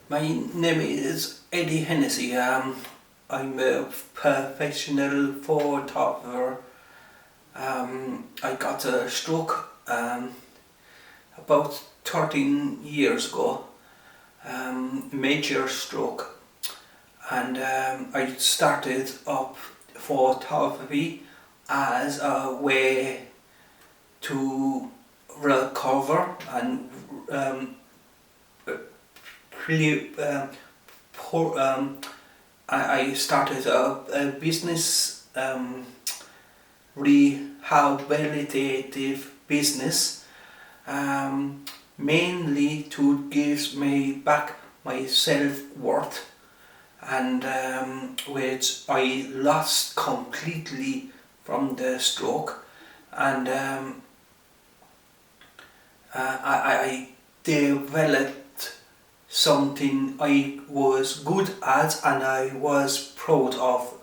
My name is Eddie Hennessy. I'm a professional photographer. I got a stroke about 13 years ago, major stroke, and I started up photography as a way to recover and create. I started a business, rehabilitative business, mainly to give me back my self-worth, and which I lost completely from the stroke, and I developed something I was good at and I was proud of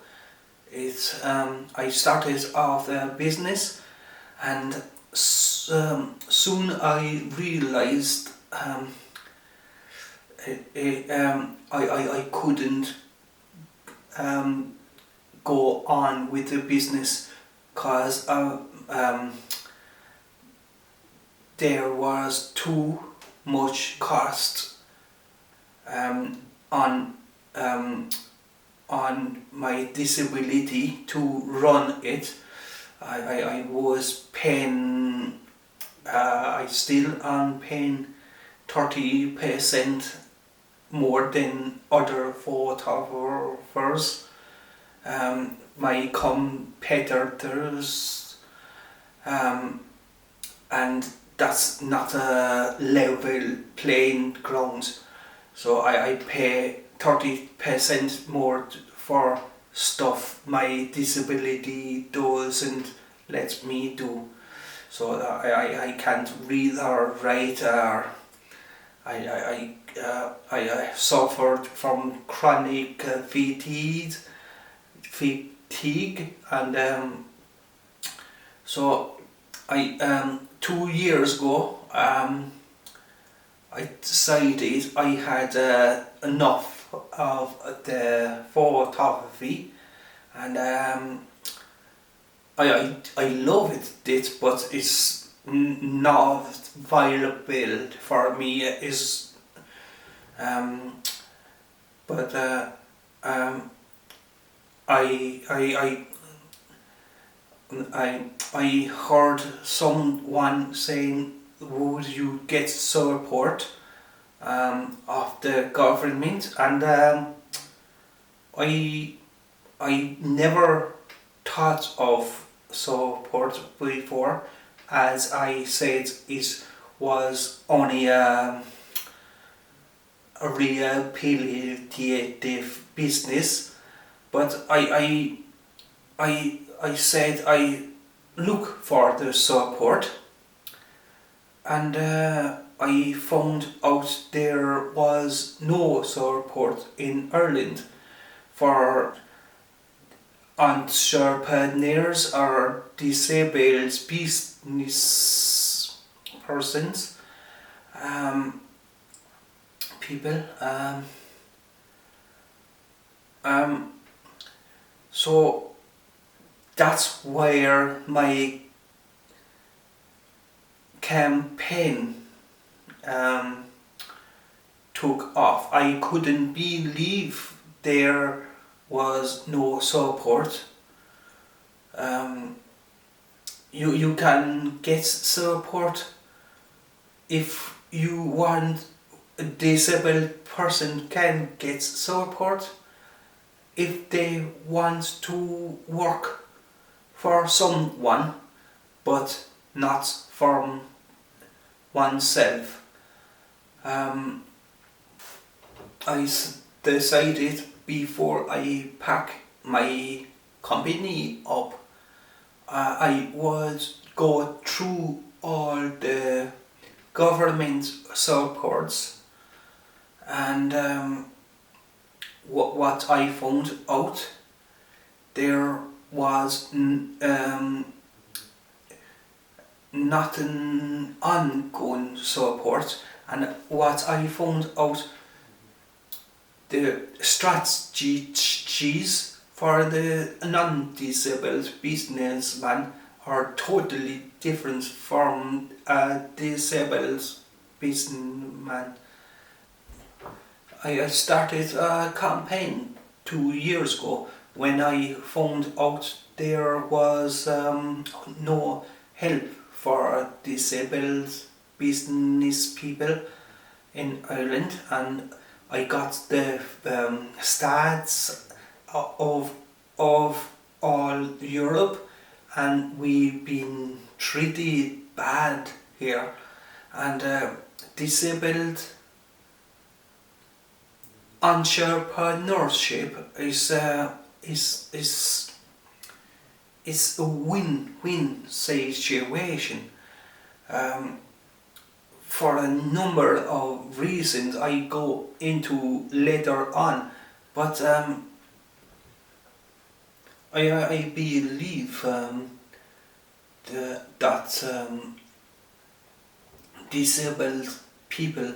it. I started off a business, and soon I realized I couldn't go on with the business because there was too much cost on my disability to run it. I was paying, I still am paying 30% more than other photographers, my competitors, and that's not a level playing ground. So I pay 30% more for stuff my disability doesn't let me do. So I can't read or write, or I suffered from chronic fatigue, and so I 2 years ago I decided I had enough of the photography, and I love it, but it's not viable for me. Is but I I I heard someone saying, would you get support of the government, and I never thought of support before, as I said it was only a rehabilitative business, but I said I look for the support, and I found out there was no support in Ireland for entrepreneurs or disabled business persons, people. So that's where my campaign took off. I couldn't believe there was no support. You can get support if you want. A disabled person can get support if they want to work for someone, but not from oneself. I decided before I pack my company up, I would go through all the government supports, and what I found out, there was not an ongoing support, and what I found out, the strategies for the non-disabled businessman are totally different from a disabled businessman. I started a campaign 2 years ago when I found out there was no help for disabled business people in Ireland, and I got the stats of all Europe, and we've been treated bad here, and disabled entrepreneurship is a win-win situation for a number of reasons I go into later on, but I believe that disabled people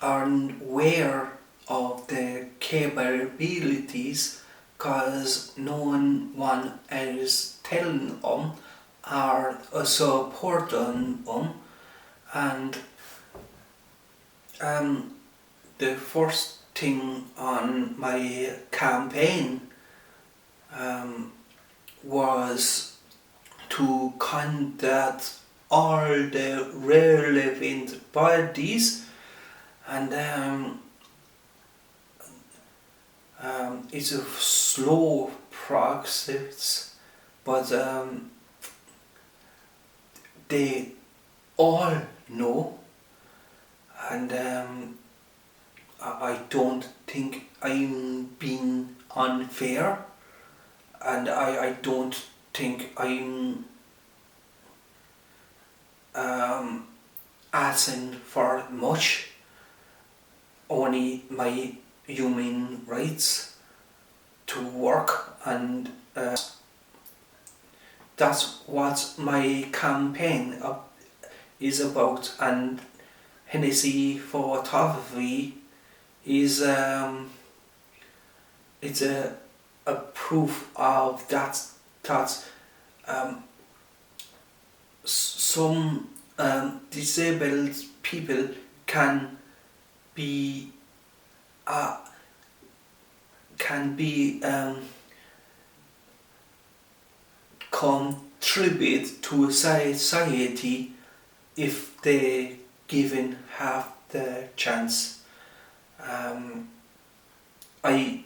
aren't aware of their capabilities because no one is telling them or supporting them. And the first thing on my campaign was to contact all the relevant bodies, and it's a slow process, but they all know, and I don't think I'm being unfair, and I don't think I'm asking for much, only my human rights to work, and that's what my campaign is about. And Hennessy Photography is it's a proof of that some disabled people can be contribute to society if they given half the chance. I